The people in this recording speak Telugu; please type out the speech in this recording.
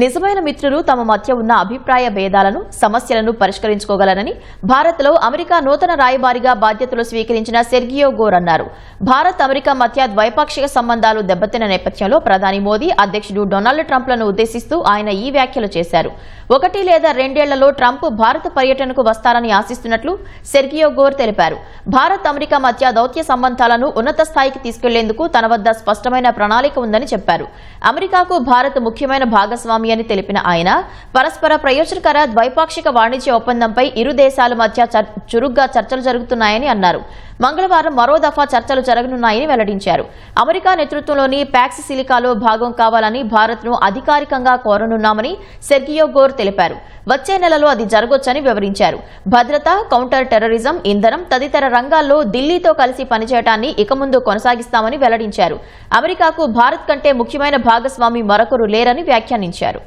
నిజమైన మిత్రులు తమ మధ్య ఉన్న అభిప్రాయ భేదాలను సమస్యలను పరిష్కరించుకోగలరని భారత్లో అమెరికా నూతన రాయబారిగా బాధ్యతలు స్వీకరించిన సెర్గియో గోర్ అన్నారు. భారత్ అమెరికా మధ్య ద్వైపాక్షిక సంబంధాలు దెబ్బతిన్న నేపథ్యంలో ప్రధాని మోదీ అధ్యక్షుడు డొనాల్డ్ ట్రంప్లను ఉద్దేశిస్తూ ఆయన ఈ వ్యాఖ్యలు చేశారు. 1 లేదా 2 ఏళ్లలో ట్రంప్ భారత పర్యటనకు వస్తారని ఆశిస్తున్నట్లు సెర్గియో గోర్ తెలిపారు. భారత్ అమెరికా మధ్య దౌత్య సంబంధాలను ఉన్నత స్థాయికి తీసుకెళ్లేందుకు తన వద్ద స్పష్టమైన ప్రణాళిక ఉందని చెప్పారు. అమెరికాకు భారత్ ముఖ్యమైన భాగస్వామి అని తెలిపిన ఆయన పరస్పర ప్రయోజనకర ద్వైపాక్షిక వాణిజ్య ఒప్పందంపై ఇరు దేశాల మధ్య చురుగ్గా చర్చలు జరుగుతున్నాయని అన్నారు. మంగళవారం మరో దఫా చర్చలు జరగనున్నాయని వెల్లడించారు. అమెరికా నేతృత్వంలోని ప్యాక్స్ సిలికాలో భాగం కావాలని భారత్ను అధికారికంగా కోరనున్నామని సెర్గియో గోర్ తెలిపారు. వచ్చే నెలలో అది జరగొచ్చని వివరించారు. భద్రత, కౌంటర్ టెర్రరిజం, ఇంధనం తదితర రంగాల్లో ఢిల్లీతో కలిసి పనిచేయడాన్ని ఇక ముందు కొనసాగిస్తామని వెల్లడించారు. అమెరికాకు భారత్ కంటే ముఖ్యమైన భాగస్వామి మరొకరు లేరని వ్యాఖ్యానించారు.